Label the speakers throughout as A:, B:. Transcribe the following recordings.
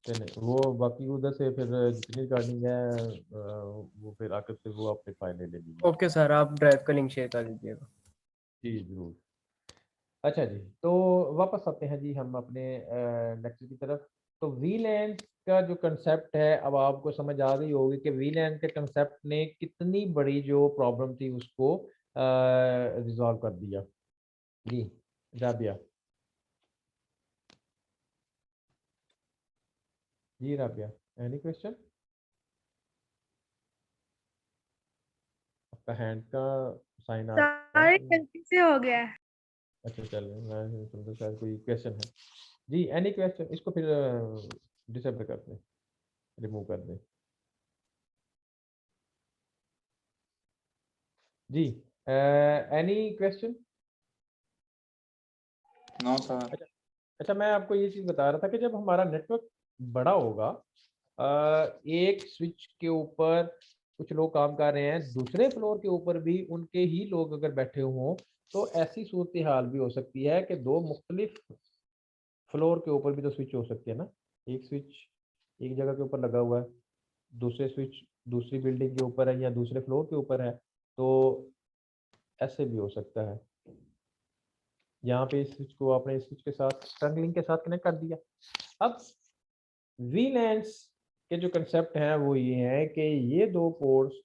A: चले वो बाकी उधर से फिर जितनी रिकॉर्डिंग है वो फिर आकर से वो अपने फाइल ले लीजिए।
B: ओके सर, आप ड्राइव का लिंक शेयर कर दीजिएगा।
A: जी जरूर। अच्छा जी, तो वापस आते हैं जी हम अपने लेक्चर की तरफ। तो वीलैन का जो कंसेप्ट है अब आपको समझ आ गई होगी कि वीलैन के कंसेप्ट ने कितनी बड़ी जो प्रॉब्लम थी उसको रिजॉल्व कर दिया। जी राबिया। जी राबिया, एनी क्वेश्चन? आपका हैंड का साइन आ रहा
C: सारी
A: है।
C: गलती से हो गया है।
A: अच्छा चलिए, मैं समझा शायद कोई क्वेश्चन है। जी एनी क्वेश्चन? इसको फिर डिसेबल कर दें, रिमूव कर दें। जी एनी क्वेश्चन?
D: No sir.
A: अच्छा अच्छा, मैं आपको ये चीज़ बता रहा था कि जब हमारा नेटवर्क बड़ा होगा, एक स्विच के ऊपर कुछ लोग काम कर रहे हैं, दूसरे फ्लोर के ऊपर भी उनके ही लोग अगर बैठे हों, तो ऐसी सूरत हाल भी हो सकती है कि दो मुख्तलिफ फ्लोर के ऊपर भी तो स्विच हो सकती है ना। एक स्विच एक जगह के ऊपर लगा हुआ है, दूसरे स्विच दूसरी बिल्डिंग के ऊपर है या दूसरे फ्लोर के ऊपर है, तो ऐसे भी हो सकता है। यहाँ पे इस स्विच को आपने इस स्विच के साथ ट्रंक लिंक के साथ कनेक्ट कर दिया। अब वीलैंस के जो कंसेप्ट हैं वो ये हैं कि ये दो पोर्ट्स,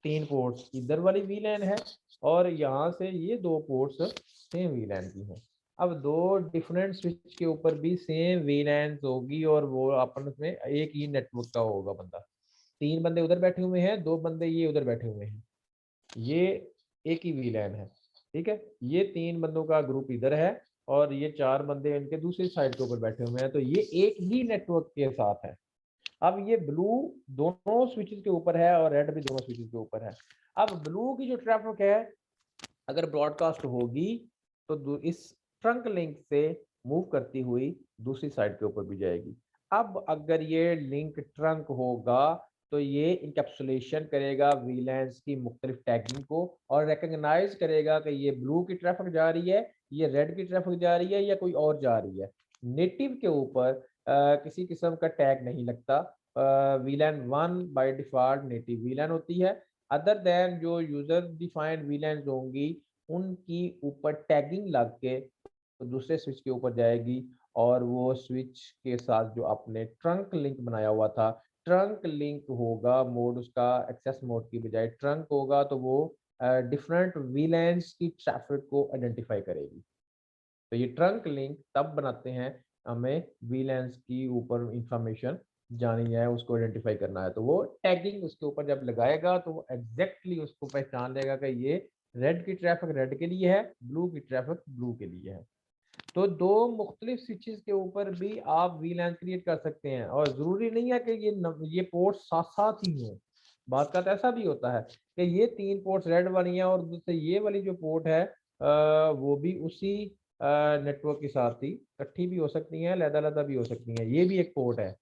A: तीन पोर्ट्स इधर वाली वीलैन है और यहाँ से ये दो पोर्ट्स सेम वीलैन की हैं। अब दो डिफरेंट स्विच के ऊपर भी सेम वीलैन होगी और वो आपस में एक ही नेटवर्क का होगा बंदा। तीन बंदे उधर बैठे हुए हैं, दो बंदे ये उधर बैठे हुए हैं, ये एक ही वीलैन है। ठीक है, ये तीन बंदों का ग्रुप इधर है और ये चार बंदे इनके दूसरी साइड के ऊपर बैठे हुए हैं, तो ये एक ही नेटवर्क के साथ है। अब ये ब्लू दोनों स्विचेस के ऊपर है और रेड भी दोनों स्विचेस के ऊपर है। अब ब्लू की जो ट्रैफिक है अगर ब्रॉडकास्ट होगी तो इस ट्रंक लिंक से मूव करती हुई दूसरी साइड के ऊपर भी जाएगी। अब अगर ये लिंक ट्रंक होगा तो ये इंकैप्सुलेशन करेगा वीलैंस की मुख्तलिफ टैगिंग को और रिकग्नाइज करेगा कि ये ब्लू की ट्रैफिक जा रही है, ये रेड की ट्रैफिक जा रही है या कोई और जा रही है। नेटिव के ऊपर किसी किस्म का टैग नहीं लगता। वीलैन वन बाय डिफॉल्ट नेटिव वीलैन होती है। अदर देन जो यूजर डिफाइंड वीलैंस होंगी उनकी ऊपर टैगिंग लग के तो दूसरे स्विच के ऊपर जाएगी और वो स्विच के साथ जो आपने ट्रंक लिंक बनाया हुआ था, ट्रंक लिंक होगा मोड उसका एक्सेस मोड की बजाय ट्रंक होगा, तो वो डिफरेंट वीलैंस की ट्रैफिक को आइडेंटिफाई करेगी। तो ये ट्रंक लिंक तब बनाते हैं हमें वीलैंस की ऊपर इंफॉर्मेशन जानी है, उसको आइडेंटिफाई करना है, तो वो टैगिंग उसके ऊपर जब लगाएगा तो वो एग्जैक्टली उसको पहचान लेगा कि ये रेड की ट्रैफिक रेड के लिए है, ब्लू की ट्रैफिक ब्लू के लिए है। तो दो मुख्तलिफ स्विचेस के ऊपर भी आप वीलैन क्रिएट कर सकते हैं और ज़रूरी नहीं है कि ये पोर्ट साथ साथ ही हो। बात का तो ऐसा भी होता है कि ये तीन पोर्ट्स रेड वाली हैं और दूसरे ये वाली जो पोर्ट है वो भी उसी नेटवर्क के साथ ही इकट्ठी भी हो सकती हैं, अलग-अलग भी हो सकती हैं। ये भी एक पोर्ट है,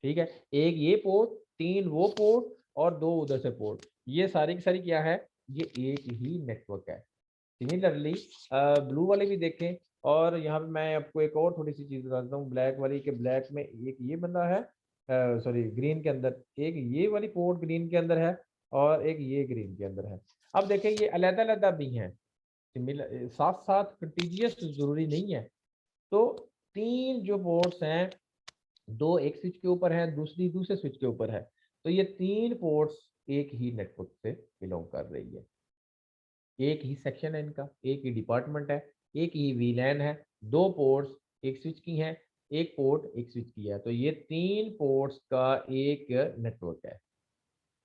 A: ठीक है? एक ये पोर्ट, तीन वो पोर्ट और दो उधर से पोर्ट। ये सारी की सारी क्या है? ये एक ही नेटवर्क है। सिमिलरली ब्लू वाले भी देखें और यहाँ पे मैं आपको एक और थोड़ी सी चीज़ बताता हूँ ब्लैक वाली के ब्लैक में एक ये बंदा है, सॉरी ग्रीन के अंदर एक ये वाली पोर्ट ग्रीन के अंदर है और एक ये ग्रीन के अंदर है। अब देखें ये अलग-अलग भी हैं, सिमिलर साथ-साथ कंटीजियस ज़रूरी नहीं है। तो तीन जो पोर्ट्स हैं, दो एक स्विच के ऊपर हैं, दूसरी दूसरे स्विच के ऊपर है। तो ये तीन पोर्ट्स एक ही नेटवर्क से बिलोंग कर रही है। एक ही सेक्शन है इनका, एक ही डिपार्टमेंट है, एक ही वीलैन है, दो पोर्ट्स एक स्विच की हैं, एक पोर्ट एक स्विच की है, तो ये तीन पोर्ट्स का एक नेटवर्क है।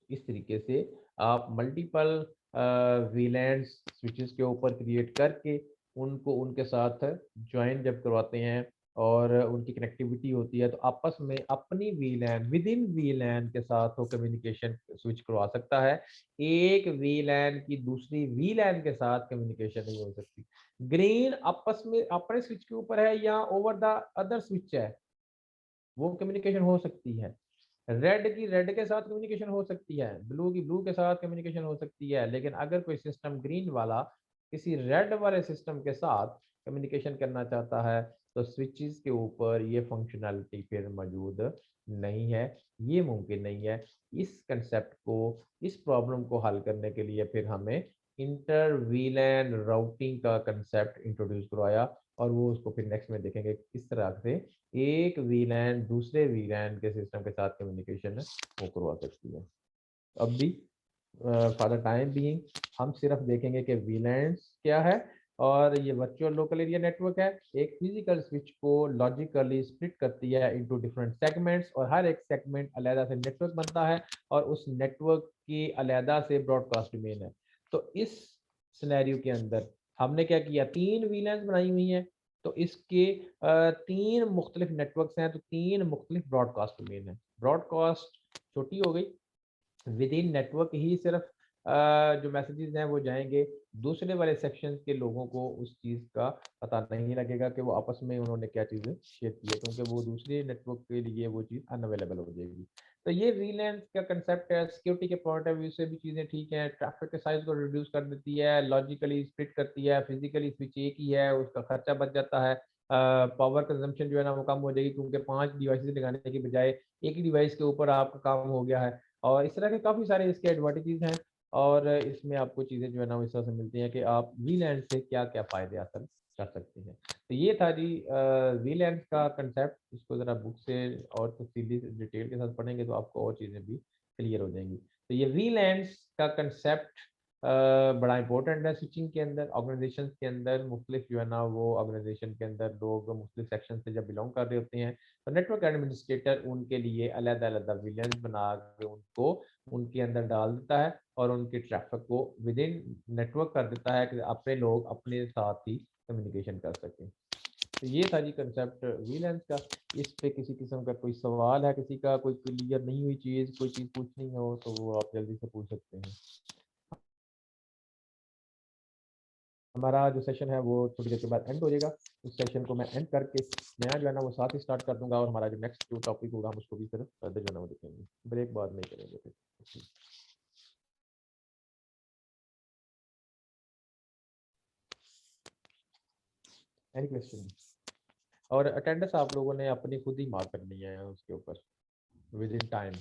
A: इस तरीके से आप मल्टीपल वीलैंस स्विचेस के ऊपर क्रिएट करके उनको उनके साथ ज्वाइन जब करवाते हैं और उनकी कनेक्टिविटी होती है तो आपस में अपनी वीलैन विद इन वीलैन के साथ वो कम्युनिकेशन स्विच करवा सकता है। एक वीलैन की दूसरी वीलैन के साथ कम्युनिकेशन नहीं हो सकती। ग्रीन आपस में अपने स्विच के ऊपर है या ओवर द अदर स्विच है, वो कम्युनिकेशन हो सकती है। रेड की रेड के साथ कम्युनिकेशन हो सकती है, ब्लू की ब्लू के साथ कम्युनिकेशन हो सकती है, लेकिन अगर कोई सिस्टम ग्रीन वाला किसी रेड वाले सिस्टम के साथ कम्युनिकेशन करना चाहता है तो स्विचेस के ऊपर ये फंक्शनैलिटी फिर मौजूद नहीं है, ये मुमकिन नहीं है। इस कंसेप्ट को, इस प्रॉब्लम को हल करने के लिए फिर हमें इंटर वीलैन राउटिंग का कंसेप्ट इंट्रोड्यूस करवाया, और वो उसको फिर नेक्स्ट में देखेंगे किस तरह से एक वीलैन दूसरे वीलैन के सिस्टम के साथ कम्युनिकेशन वो करवा सकती है। अब भी फॉर द टाइम बीइंग हम सिर्फ देखेंगे कि वीलैंस क्या है, और ये वर्चुअल लोकल एरिया नेटवर्क है, एक फिजिकल स्विच को लॉजिकली स्प्लिट करती है इनटू डिफरेंट सेगमेंट्स, और हर एक सेगमेंट अलहदा से नेटवर्क बनता है, और उस नेटवर्क की अलहदा से ब्रॉडकास्ट डोमेन है। तो इस सिनेरियो के अंदर हमने क्या किया, तीन वीलैंस बनाई हुई हैं, तो इसके तीन मुख्तलिफ नेटवर्क्स हैं, तो तीन मुख्तलिफ ब्रॉडकास्ट डोमेन है। ब्रॉडकास्ट छोटी हो गई, विद इन नेटवर्क ही सिर्फ जो मैसेजेस हैं वो जाएंगे, दूसरे वाले सेक्शन के लोगों को उस चीज़ का पता नहीं लगेगा कि वो आपस में उन्होंने क्या चीज़ें शेयर की है, क्योंकि वो दूसरे नेटवर्क के लिए वो चीज़ अनअवेलेबल हो जाएगी। तो ये वीलैंस का कंसेप्ट है, सिक्योरिटी के पॉइंट ऑफ व्यू से भी चीज़ें ठीक हैं, ट्रैफिक के साइज को रिड्यूस कर देती है, लॉजिकली स्प्लिट करती है, फिजिकली स्विच एक ही है, उसका खर्चा बच जाता है, पावर कंजम्पशन जो है ना वो कम हो जाएगी, क्योंकि 5 डिवाइसेस लगाने की बजाय एक ही डिवाइस के ऊपर आपका काम हो गया है। और इस तरह के काफ़ी सारे इसके एडवांटेजेस हैं, और इसमें आपको चीज़ें जो है ना वो इस तरह से मिलती हैं कि आप वीलैंड से क्या-क्या फ़ायदे हासिल कर सकते हैं। तो ये था जी वीलैंड का कंसेप्ट, इसको ज़रा बुक से और तफ़सीली डिटेल के साथ पढ़ेंगे तो आपको और चीज़ें भी क्लियर हो जाएँगी। तो ये वीलैंड्स का कंसेप्ट बड़ा इंपॉर्टेंट है स्विचिंग के अंदर, ऑर्गेनाइजेशंस के अंदर मुख्तलिफ जो है ना वो ऑर्गेनाइजेशन के अंदर लोग मुख्तलिफ सेक्शन से जब बिलोंग कर रहे होते हैं, तो नेटवर्क एडमिनिस्ट्रेटर उनके लिए अलग-अलग विलेंस बना के उनको उनके अंदर डाल देता है, और उनके ट्रैफिक को विद इन नेटवर्क कर देता है कि अपने लोग अपने साथ ही कम्युनिकेशन कर सकें। तो ये था जी कंसेप्ट वीलेंस का। इस पे किसी किस्म का कोई सवाल है, किसी का कोई क्लियर नहीं हुई चीज़, कोई चीज़ पूछनी हो तो वो आप जल्दी से पूछ सकते हैं। हमारा जो सेशन है वो थोड़ी देर के बाद एंड हो जाएगा। उस सेशन को मैं एंड करके नया जो है ना वो साथ ही स्टार्ट कर दूंगा, और हमारा जो नेक्स्ट जो टॉपिक होगा हम उसको भी फिर फर्दर जो है ना वो देखेंगे। ब्रेक बाद में ही करेंगे फिर। Any question? और अटेंडेंस आप लोगों ने अपनी खुद ही मार्क करनी है उसके ऊपर, विद इन टाइम,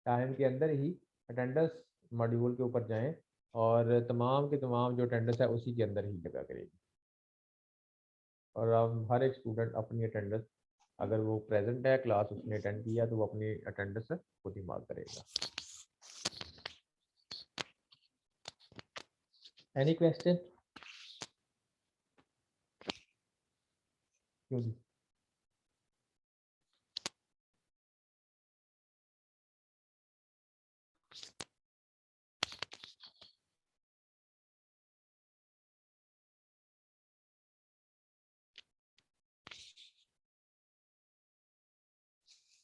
A: टाइम के अंदर ही अटेंडेंस मॉड्यूल के ऊपर जाएं, और तमाम के तमाम जो अटेंडेंस है उसी के अंदर ही लगा करेगी। और अब हर एक स्टूडेंट अपनी अटेंडेंस, अगर वो प्रेजेंट है क्लास उसने अटेंड किया तो वो अपनी अटेंडेंस खुद ही मार्क करेगा। Any question? क्यों जी?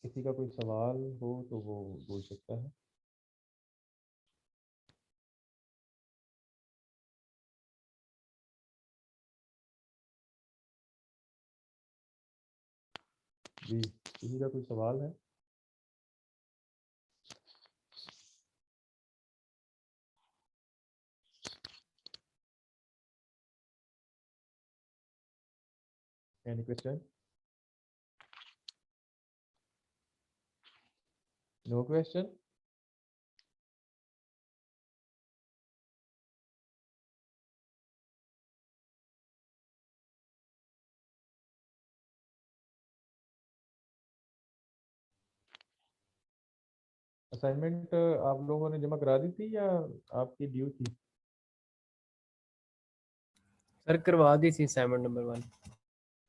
A: किसी का कोई सवाल हो तो वो पूछ सकता है। जी, किसी का कोई सवाल है? Any question? No question? Assignment आप लोगों ने जमा करा दी थी या आपकी ड्यू थी?
B: सर करवा दी थी असाइनमेंट नंबर 1।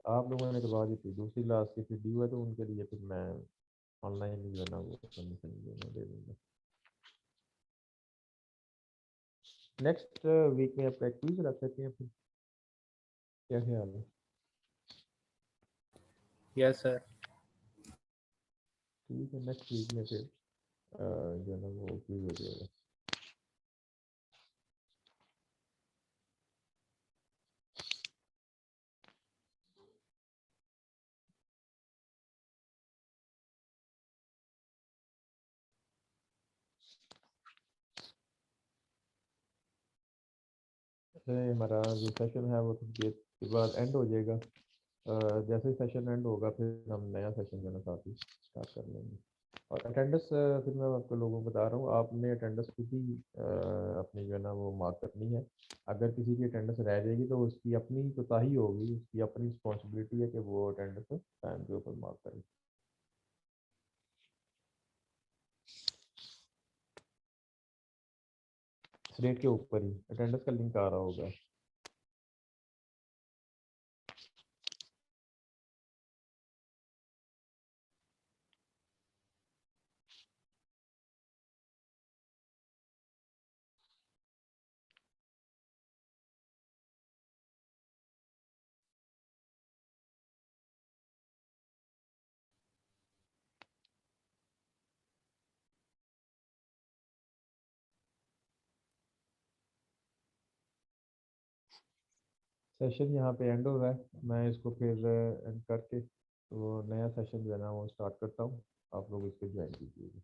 A: आप लोगों ने करवा दी थी, दूसरी क्लास की फिर ड्यू है तो उनके लिए फिर मैं ऑनलाइन ही जो है ना वो सबमिशन दे दूंगा। नेक्स्ट वीक में आपका एक क्विज रख सकते हैं फिर, क्या ख्याल है?
B: Yes sir.
A: ठीक है, नेक्स्ट वीक में फिर जो है ना वो क्विज हो जाएगा। हमारा जो सेशन है वो थोड़ी देर के बाद एंड हो जाएगा, जैसे ही सेशन एंड होगा फिर हम नया सेशन जो है ना साथ ही स्टार्ट कर लेंगे। और अटेंडेंस फिर मैं आपको लोगों को बता रहा हूँ, आपने अटेंडेंस खुद ही अपनी जो है ना वो मार्क करनी है। अगर किसी की अटेंडेंस रह जाएगी तो उसकी अपनी कोताही होगी, उसकी अपनी रिस्पॉन्सिबिलिटी है कि वो अटेंडेंस टाइम के ऊपर मार्क करे। रेट के ऊपर ही अटेंडेंस का लिंक आ रहा होगा। सेशन यहाँ पे एंड हो रहा है, मैं इसको फिर एंड करके तो नया सेशन जो है ना वो स्टार्ट करता हूँ। आप लोग इसको ज्वाइन कीजिएगा।